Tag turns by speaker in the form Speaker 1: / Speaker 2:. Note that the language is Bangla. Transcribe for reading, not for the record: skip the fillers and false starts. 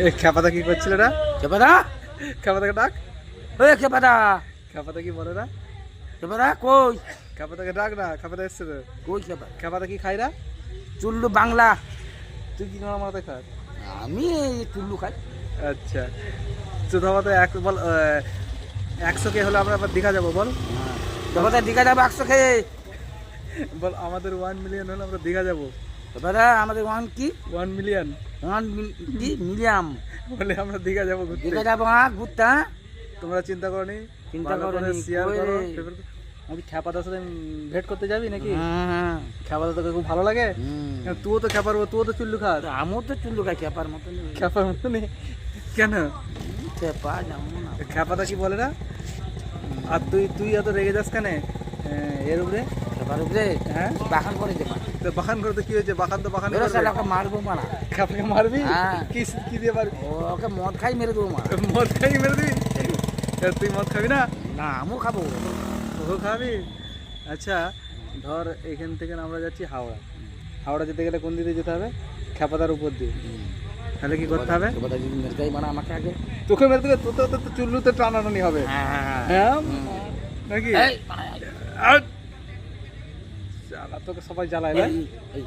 Speaker 1: এ খেপাদা কি করছিল না?
Speaker 2: খেপাদা,
Speaker 1: খেপাদাকে ডাক।
Speaker 2: ওই খেপাদা,
Speaker 1: খেপাদা কি বলে না?
Speaker 2: খেপাদা কই?
Speaker 1: খেপাদাকে ডাক না, খেপাদা এসছে তো।
Speaker 2: কই খেপাদা?
Speaker 1: খেপাদা কি খাই না?
Speaker 2: চুল্লু বাংলা।
Speaker 1: তুই কি নোনা মাথায় খাস?
Speaker 2: আমি এই চুল্লু খাই।
Speaker 1: আচ্ছা চোদ্দ মাথায় এক বল 100 কে হলে আমরা আবার দীঘা যাবো বল।
Speaker 2: খেপাদা দীঘা যাবো 100 খেয়ে।
Speaker 1: বল আমাদের 1 মিলিয়ন হলে আমরা দীঘা যাবো।
Speaker 2: খেপাদা আমাদের ওয়ান কি?
Speaker 1: 1 মিলিয়ন
Speaker 2: কি মিলিয়াম
Speaker 1: বলে আমরা দীঘা যাবো ঘুরতে।
Speaker 2: দীঘা যাবো ঘুরতে। হ্যাঁ?
Speaker 1: তোমরা চিন্তা করনি?
Speaker 2: চিন্তা করনি,
Speaker 1: শেয়ার
Speaker 2: কই
Speaker 1: করো।
Speaker 2: রে?
Speaker 1: আমি খেপাদার সাথে ভেট করতে যাবি নাকি?
Speaker 2: হ্যাঁ।
Speaker 1: খেপাদা তোকে খুব ভালো লাগে? তুইও তো খেপার, তুইও তো চুল্লু খাস।
Speaker 2: আমিও তো চুল্লু খাই খেপার মতন।
Speaker 1: খেপার মতো নেই কেন?
Speaker 2: খেপা যেমন না।
Speaker 1: খেপাদা কি বলে না? আর তুই এত রেগে যাস কেন এর উপরে?
Speaker 2: খেপার উপরে
Speaker 1: হ্যাঁ
Speaker 2: বাখান করে দেবা।
Speaker 1: তো বাখান করতে কি হয়েছে? বাখান তো বাখান
Speaker 2: বেরো শালা, ওকে মারবো মারা।
Speaker 1: খেপাকে মারবি?
Speaker 2: হ্যাঁ।
Speaker 1: কি দিয়ে মারবি?
Speaker 2: ওকে মদ খাই মেরে দেবো মারা।
Speaker 1: মদ খাই মেরে দিবি? তুই মদ খাবি না?
Speaker 2: না আমিও খাবো।
Speaker 1: ও খাবি? আচ্ছা ধর এখান থেকে আমরা যাচ্ছি হাওড়া। হাওড়া যেতে গেলে কোন দিকে যেতে হবে? খেপাদার উপর দিয়ে। তাহলে কি করতে হবে?
Speaker 2: খেপাদা যদি মেরে দেয় মারা আমাকে আগে।
Speaker 1: তোকে মেরে দেবে, তো চুল্লুতে টানাটানি হবে। হ্যাঁ নাকি?
Speaker 2: এই, মারা, এই,
Speaker 1: আউট! শালা তোকে সবাই জ্বালায় না?
Speaker 2: এই, এই,